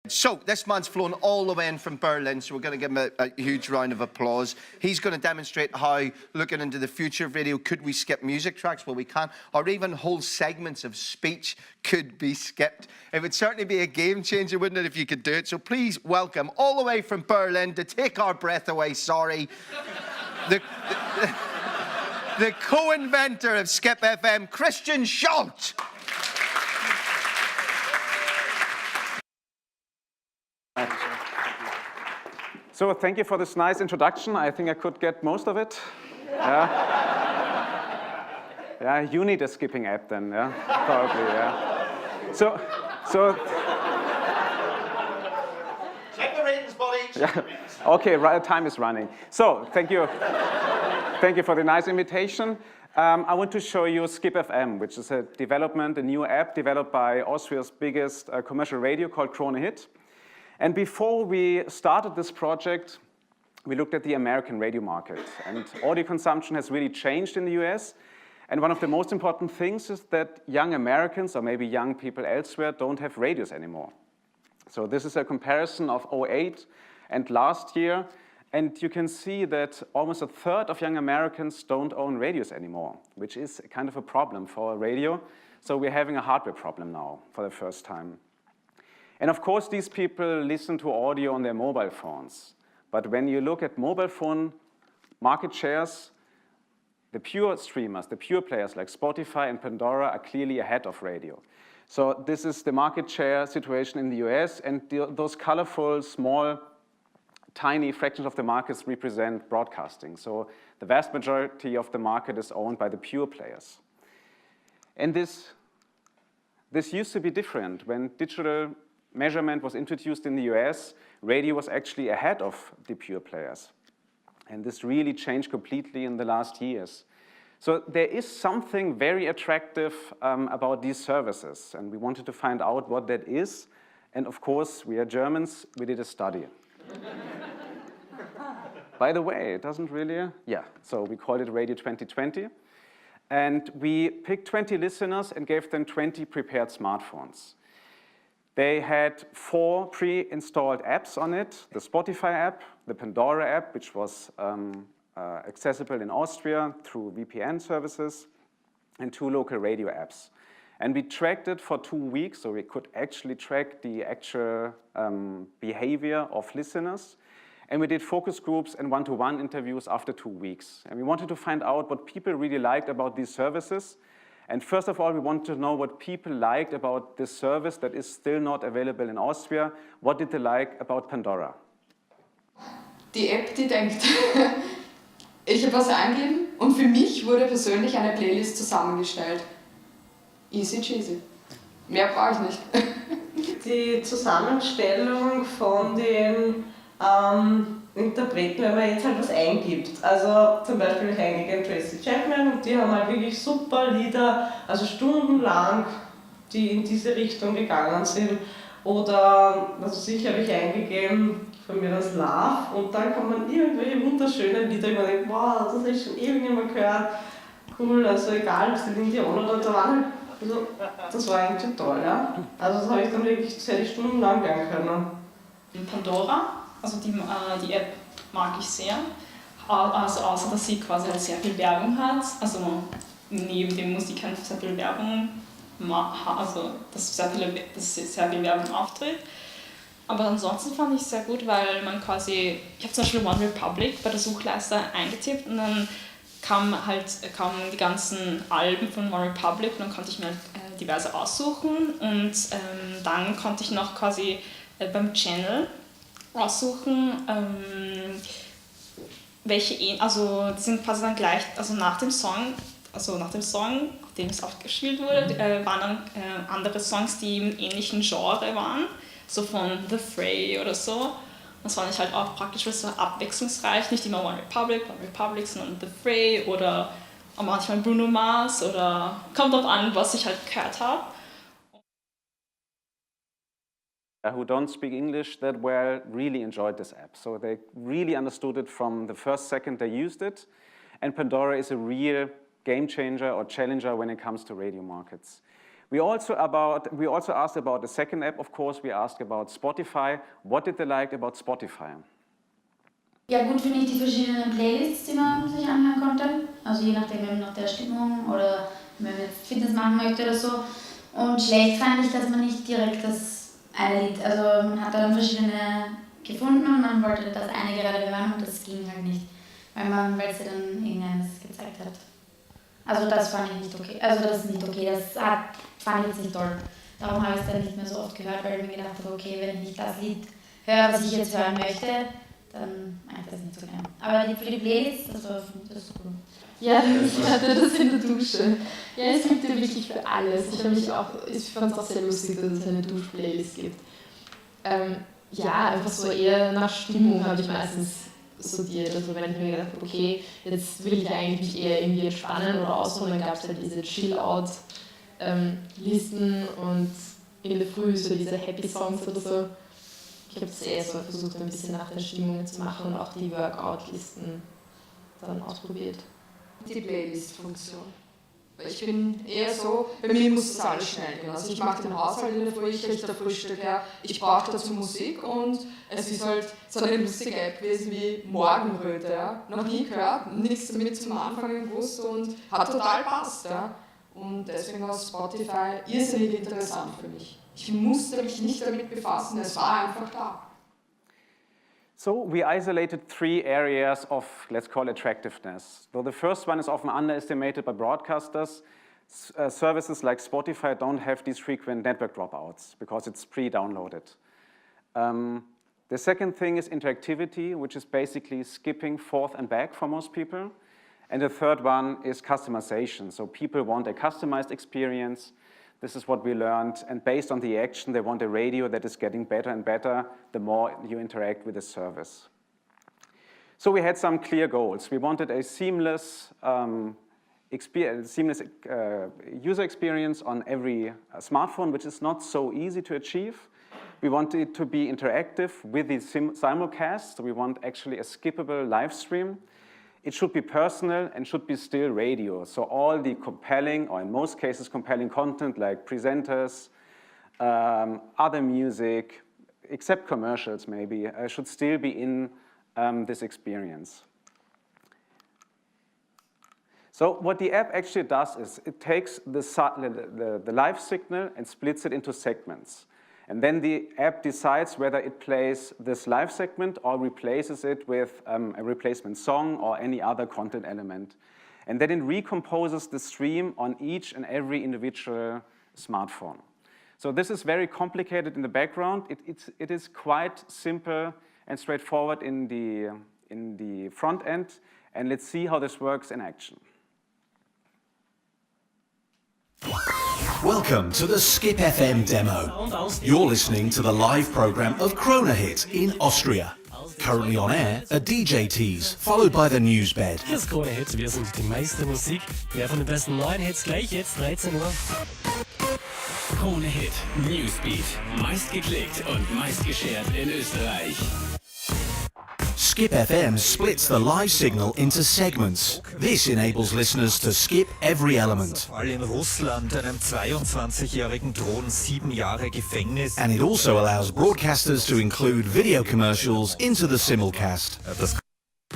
So, this man's flown all the way in from Berlin, so we're going to give him a huge round of applause. He's going to demonstrate how, looking into the future of radio, could we skip music tracks? Well, we can. Or even whole segments of speech could be skipped. It would certainly be a game changer, wouldn't it, if you could do it? So please welcome, all the way from Berlin, to take our breath away, sorry, the co-inventor of Skip FM, Christian Schalt. So thank you for this nice introduction. I think I could get most of it. Yeah, yeah, you need a skipping app then, yeah, probably, yeah. So. Check the ratings, buddy. Yeah. Okay, right, time is running. So thank you for the nice invitation. I want to show you Skip FM, which is a new app developed by Austria's biggest commercial radio called Krone Hit. And before we started this project, we looked at the American radio market. And audio consumption has really changed in the US. And one of the most important things is that young Americans, or maybe young people elsewhere, don't have radios anymore. So this is a comparison of 2008 and last year. And you can see that almost a third of young Americans don't own radios anymore, which is kind of a problem for a radio. So we're having a hardware problem now for the first time. And of course, these people listen to audio on their mobile phones. But when you look at mobile phone market shares, the pure streamers, the pure players like Spotify and Pandora are clearly ahead of radio. So this is the market share situation in the US, and those colorful, small, tiny fractions of the markets represent broadcasting. So the vast majority of the market is owned by the pure players. And this used to be different. When digital measurement was introduced in the US, radio was actually ahead of the pure players. And this really changed completely in the last years. So there is something very attractive about these services, and we wanted to find out what that is. And of course, we are Germans, we did a study. By the way, it doesn't really, so we called it Radio 2020. And we picked 20 listeners and gave them 20 prepared smartphones. They had 4 pre-installed apps on it: the Spotify app, the Pandora app, which was accessible in Austria through VPN services, and 2 local radio apps. And we tracked it for 2 weeks, so we could actually track the actual behavior of listeners. And we did focus groups and one-to-one interviews after 2 weeks. And we wanted to find out what people really liked about these services. And first of all, we wanted to know what people liked about this service that is still not available in Austria. What did they like about Pandora? Die App, die denkt, ich habe was eingeben und für mich wurde persönlich eine Playlist zusammengestellt. Easy cheesy. Mehr brauche ich nicht. Die Zusammenstellung von den Interpreten, wenn man jetzt halt was eingibt. Also zum Beispiel habe ich eingegeben Tracy Chapman und die haben halt wirklich super Lieder, also stundenlang, die in diese Richtung gegangen sind. Oder, also sicher habe ich eingegeben von mir das Love und dann kommen irgendwelche wunderschönen Lieder, wo man denkt, wow, das habe ich schon ewig nicht mehr gehört. Cool, also egal, ob es die Indianer oder da waren, also, das war eigentlich toll, ja. Also das habe ich dann wirklich sehr stundenlang hören können. Pandora, also die App mag ich sehr, also außer dass sie quasi halt sehr viel Werbung hat, also neben den Musikern sehr viel Werbung, also dass sehr viel Werbung auftritt. Aber ansonsten fand ich es sehr gut, weil man quasi, ich habe zum Beispiel One Republic bei der Suchleiste eingetippt und dann kamen die ganzen Alben von One Republic und dann konnte ich mir diverse aussuchen und dann konnte ich noch quasi beim Channel aussuchen, welche, also die sind quasi dann gleich, also nach dem Song, auf dem es aufgespielt wurde, waren dann andere Songs, die im ähnlichen Genre waren, so von The Fray oder so. Das fand ich halt auch praktisch, weil es so abwechslungsreich, nicht immer One Republic, sondern The Fray oder auch manchmal Bruno Mars oder kommt drauf an, was ich halt gehört habe. Who don't speak English that well really enjoyed this app. So they really understood it from the first second they used it. And Pandora is a real game changer or challenger when it comes to radio markets. We also asked about the second app, of course. We asked about Spotify. What did they like about Spotify? Ja, gut finde ich die verschiedenen Playlists, die man sich anhören konnte. Also je nachdem eben nach der Stimmung oder wenn man jetzt Fitness machen möchte oder so. Und schlecht fand ich, dass man nicht direkt das eine Lied, also man hat dann verschiedene gefunden und man wollte das eine gerade hören und das ging halt nicht, weil sie dann irgendeines gezeigt hat. Also das fand ich nicht okay, also das ist nicht okay, fand ich jetzt nicht toll. Darum habe ich es dann nicht mehr so oft gehört, weil ich mir gedacht habe, okay, wenn ich nicht das Lied höre, was ich jetzt hören möchte, dann mache ich das nicht so gerne. Aber für die Playlist, das ist cool. Ja, ich hatte das in der Dusche. Ja, es gibt ja wirklich für alles. Ich fand es auch sehr lustig, dass es eine Duschplaylist gibt. Ja, einfach so eher nach Stimmung habe ich meistens sortiert. Also wenn ich mir gedacht habe, okay, jetzt will ich eigentlich mich eher irgendwie entspannen oder ausruhen, dann gab es halt diese Chill-Out-Listen und in der Früh so diese Happy-Songs oder so. Ich habe es eher so versucht, ein bisschen nach der Stimmung zu machen und auch die Workout-Listen dann ausprobiert. Die Playlist-Funktion. Ich bin eher so, bei mir muss das alles schnell gehen. Also ich mache den Haushalt in der Früh, ich richte Frühstück her, ich brauche dazu Musik und es ist halt so eine lustige App gewesen wie Morgenröte. Ja. Noch nie gehört, nichts damit zum Anfangen gewusst und hat total passt. Ja. Und deswegen war Spotify irrsinnig interessant für mich. Ich musste mich nicht damit befassen, es war einfach da. So we isolated 3 areas of, let's call attractiveness. So the first one is often underestimated by broadcasters. Services like Spotify don't have these frequent network dropouts because it's pre-downloaded. The second thing is interactivity, which is basically skipping forth and back for most people. And the third one is customization. So people want a customized experience. This is what we learned, and based on the action, they want a radio that is getting better and better the more you interact with the service. So we had some clear goals. We wanted a seamless, user experience on every smartphone, which is not so easy to achieve. We wanted it to be interactive with the simulcast, so we want actually a skippable live stream. It should be personal and should be still radio. So all the compelling, or in most cases compelling content like presenters, other music, except commercials maybe, should still be in this experience. So what the app actually does is it takes the live signal and splits it into segments. And then the app decides whether it plays this live segment or replaces it with a replacement song or any other content element. And then it recomposes the stream on each and every individual smartphone. So this is very complicated in the background. It is quite simple and straightforward in the front end. And let's see how this works in action. Welcome to the Skip FM demo. You're listening to the live program of Krone Hit in Austria. Currently on air, a DJ tease, followed by the news bed. Hier ist Krone Hit, wir sind die Meister Musik. Wer von den besten neuen Hits gleich jetzt, 13 Uhr. Krone Hit, Newsbeat, meist geklickt und meist geshared in Österreich. Skip FM splits the live signal into segments. This enables listeners to skip every element. Fall in Russland, einem 22-Jährigen drohen 7 Jahre Gefängnis. And it also allows broadcasters to include video commercials into the simulcast.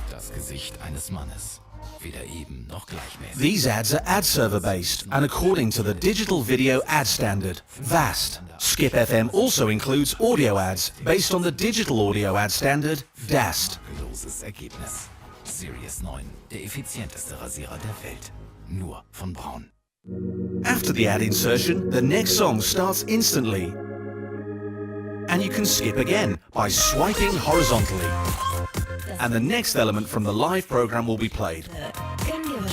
Das Gesicht eines Mannes. Weder eben noch gleichmäßig. These ads are ad server based and according to the digital video ad standard, VAST. Skip FM also includes audio ads based on the digital audio ad standard, DAST. Makelloses Ergebnis. Series 9, der effizienteste Rasierer der Welt. Nur von Braun. After the ad insertion, the next song starts instantly. And you can skip again by swiping horizontally. And the next element from the live program will be played.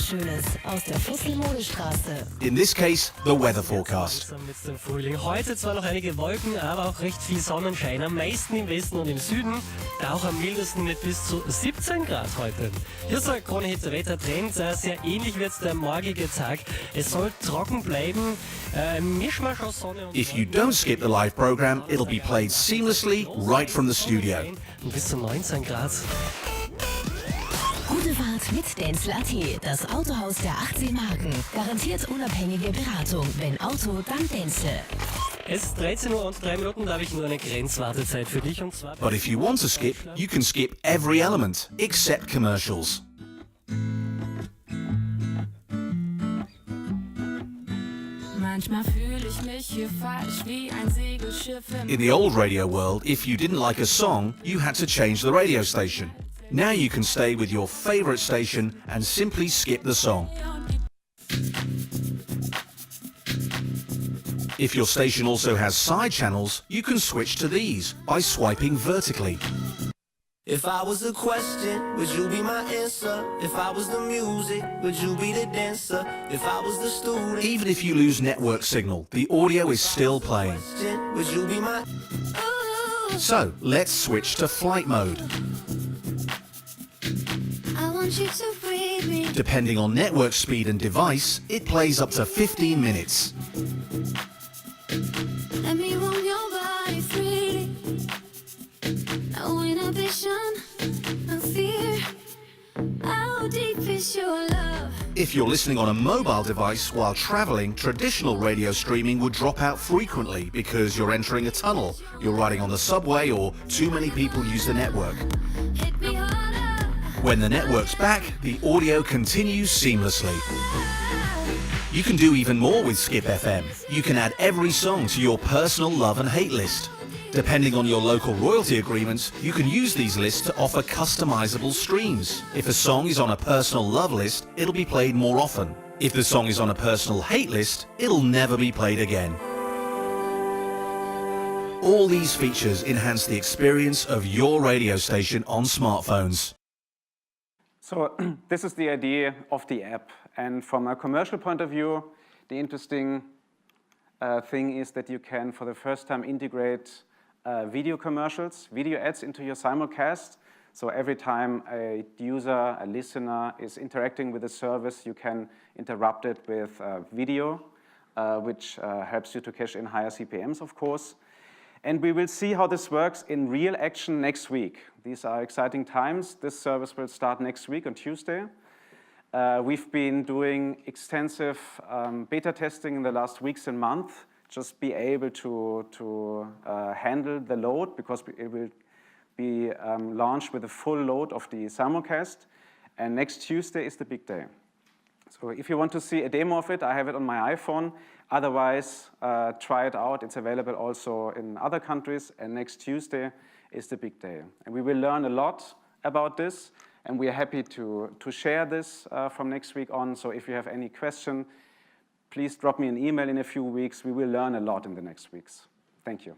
Schönes aus der Fusselmodestraße. In this case, the weather forecast. Mit dem Frühling. Heute zwar noch einige Wolken, aber auch recht viel Sonnenschein. Am meisten im Westen und im Süden. Da auch am mildesten mit bis zu 17 Grad heute. Hier ist der Krone Hit Wettertrend. Sehr ähnlich wird der morgige Tag. Es soll trocken bleiben. Mischmasch aus Sonne und If you don't skip the live program, it'll be played seamlessly right from the studio. Und bis zu 19 Grad. Gute Fahrt mit Dance.at, das Autohaus der 18 Marken. Garantiert unabhängige Beratung. Wenn Auto, dann Dance. Es ist 13 Uhr und 3 Minuten, da habe ich nur eine Grenzwartezeit für dich und zwar... But if you want to skip, you can skip every element, except commercials. Manchmal fühle ich mich hier falsch wie ein Segelschiff In the old radio world, if you didn't like a song, you had to change the radio station. Now you can stay with your favorite station and simply skip the song. If your station also has side channels, you can switch to these by swiping vertically. If I was the question, would you be my answer? If I was the music, would you be the dancer? If I was the student, Even if you lose network signal, the audio is still playing. would you be my... So, let's switch to flight mode. I want you to breathe me. Depending on network speed and device, it plays up to 15 minutes. Let me roam your body freely. No inhibition, no fear. How deep is your love? If you're listening on a mobile device while traveling, traditional radio streaming would drop out frequently because you're entering a tunnel, you're riding on the subway, or too many people use the network. Hit me harder. When the network's back, the audio continues seamlessly. You can do even more with Skip FM. You can add every song to your personal love and hate list. Depending on your local royalty agreements, you can use these lists to offer customizable streams. If a song is on a personal love list, it'll be played more often. If the song is on a personal hate list, it'll never be played again. All these features enhance the experience of your radio station on smartphones. So this is the idea of the app. And from a commercial point of view, the interesting thing is that you can, for the first time, integrate video commercials, video ads into your simulcast. So every time a user, a listener is interacting with the service, you can interrupt it with video, which helps you to cash in higher CPMs, of course. And we will see how this works in real action next week. These are exciting times. This service will start next week on Tuesday. We've been doing extensive beta testing in the last weeks and months, just be able to handle the load because it will be launched with a full load of the simulcast. And next Tuesday is the big day. So if you want to see a demo of it, I have it on my iPhone. Otherwise, try it out. It's available also in other countries. And next Tuesday is the big day. And we will learn a lot about this. And we are happy to share this from next week on. So if you have any question, please drop me an email in a few weeks. We will learn a lot in the next weeks. Thank you.